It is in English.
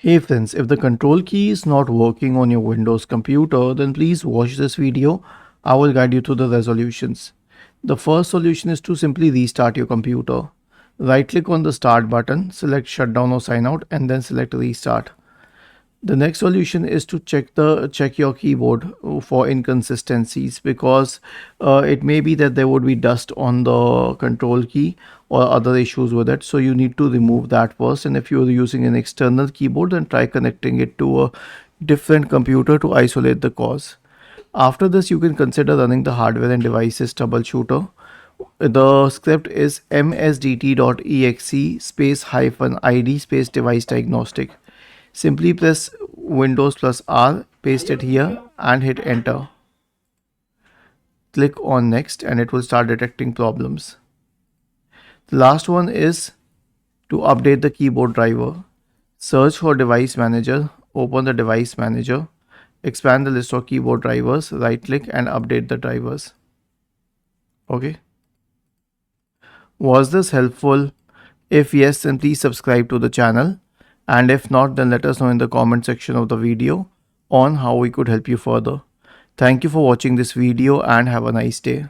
Hey friends, if the control key is not working on your Windows computer, then please watch this video. I will guide you through the resolutions. The first solution is to simply restart your computer. Right click on the start button, select shutdown or sign out, and then select restart. The next solution is to check your keyboard for inconsistencies, because it may be that there would be dust on the control key or other issues with it. So you need to remove that first. And if you are using an external keyboard, then try connecting it to a different computer to isolate the cause. After this, you can consider running the hardware and devices troubleshooter. The script is msdt.exe space hyphen id space device diagnostic. Simply press Windows plus R, paste it here and hit enter. Click on next and it will start detecting problems. The last one is to update the keyboard driver. Search for device manager, open the device manager, expand the list of keyboard drivers, right click and update the drivers. Okay. Was this helpful? If yes, then please subscribe to the channel. And if not, then let us know in the comment section of the video on how we could help you further. Thank you for watching this video and have a nice day.